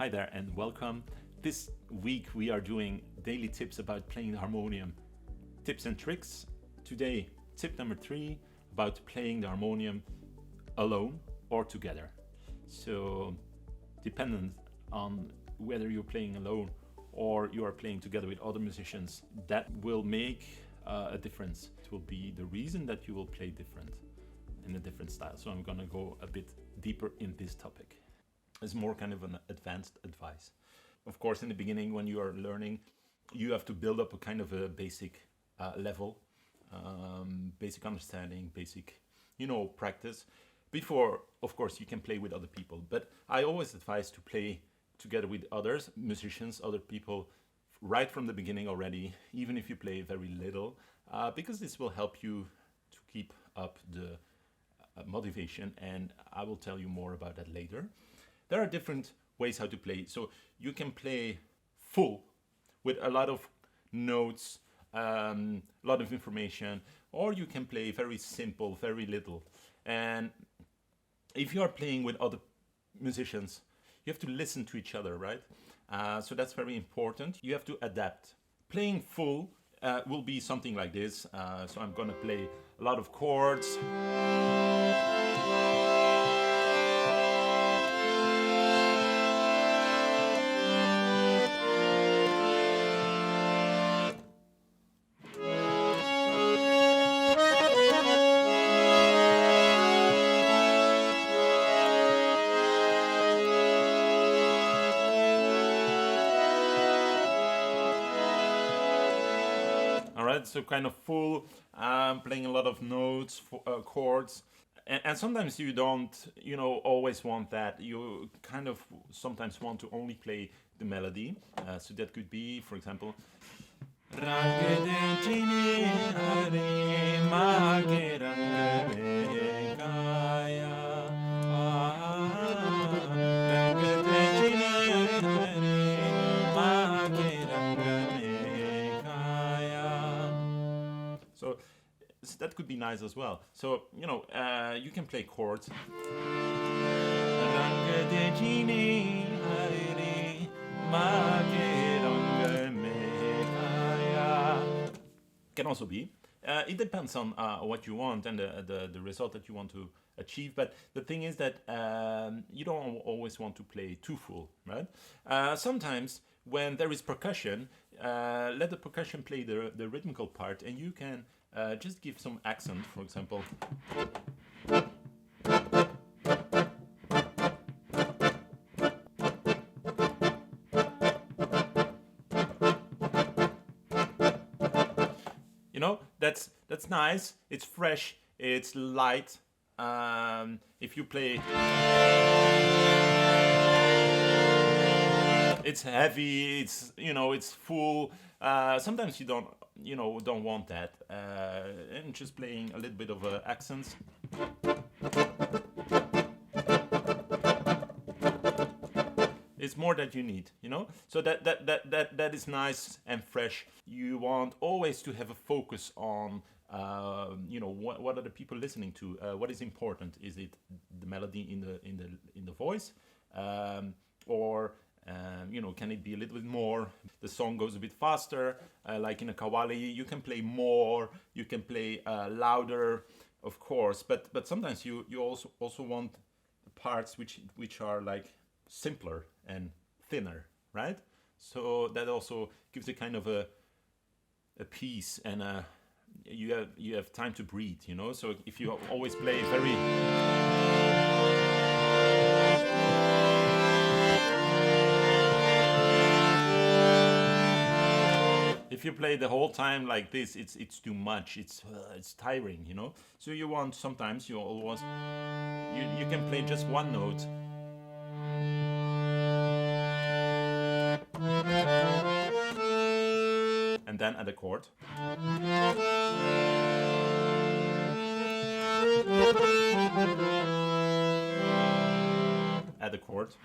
Hi there and welcome. This week we are doing daily tips about playing the harmonium. Tips and tricks. Today, tip number 3 about playing the harmonium alone or together. So, dependent on whether you're playing alone or you are playing together with other musicians, that will make a difference. It will be the reason that you will play different in a different style. So I'm gonna go a bit deeper in this topic. It's more kind of an advanced advice. Of course, in the beginning, when you are learning, you have to build up a kind of a basic level, basic understanding, basic, practice. Before, of course, you can play with other people. But I always advise to play together with others, musicians, other people, right from the beginning already, even if you play very little, because this will help you to keep up the motivation, and I will tell you more about that later. There are different ways how to play. So you can play full with a lot of notes, a lot of information, or you can play very simple, very little. And if you are playing with other musicians, you have to listen to each other, right? So that's very important. You have to adapt. Playing full will be something like this. So I'm gonna play a lot of chords. All right, so kind of full, playing a lot of notes, chords, and sometimes you don't, always want that. You kind of sometimes want to only play the melody. So that could be, for example, so that could be nice as well. So, you can play chords. Can also be. It depends on what you want and the result that you want to achieve. But the thing is that you don't always want to play too full, right? Sometimes when there is percussion, let the percussion play the rhythmical part, and you can just give some accent, for example. That's nice. It's fresh. It's light. If you play, it's heavy. It's full. Sometimes you don't want that. And just playing a little bit of accents. It's more that you need, So that is nice and fresh. You want always to have a focus on, what are the people listening to? What is important? Is it the melody in the voice, or can it be a little bit more? The song goes a bit faster, like in a qawwali. You can play more. You can play louder, of course. But sometimes you also want the parts which are like simpler and thinner, right? So that also gives a kind of a peace, and you have time to breathe, So if you always play very if you play the whole time like this, it's too much. It's tiring, So you want sometimes you can play just one note. And then add a chord. Add a chord.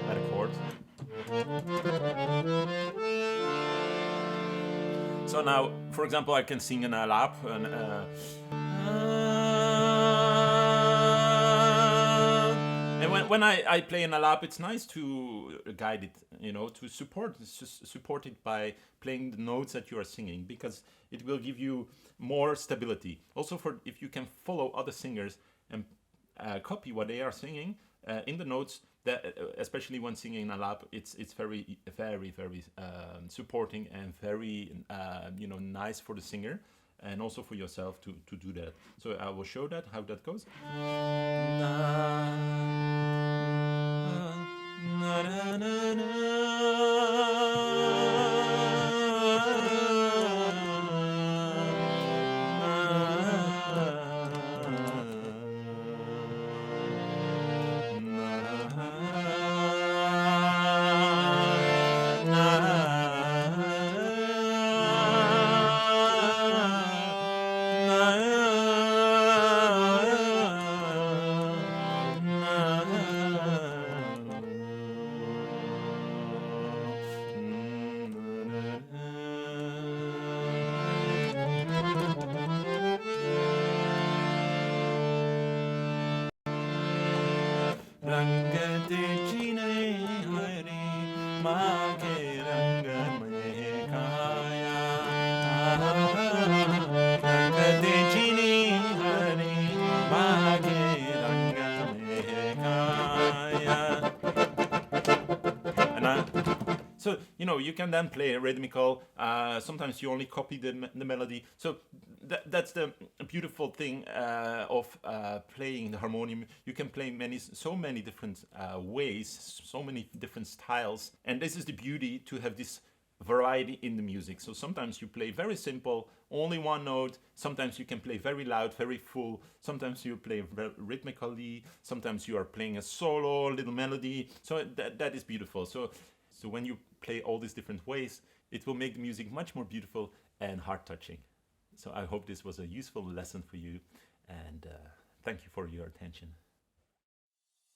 Add a chord. So now, for example, I can sing an alap, when I play in a lap, it's nice to guide it, to support it by playing the notes that you are singing, because it will give you more stability. Also, for if you can follow other singers and copy what they are singing in the notes, that especially when singing in a lap, it's very very very supporting and very nice for the singer, and also for yourself to do that. So I will show that how that goes. So you can then play rhythmical. Sometimes you only copy the melody. So that's the beautiful thing of playing the harmonium. You can play so many different ways, so many different styles, and this is the beauty, to have this variety in the music. So sometimes you play very simple, only one note. Sometimes you can play very loud, very full. Sometimes you play rhythmically. Sometimes you are playing a solo, little melody. So that is beautiful. So when you play all these different ways, it will make the music much more beautiful and heart-touching. So I hope this was a useful lesson for you, and thank you for your attention.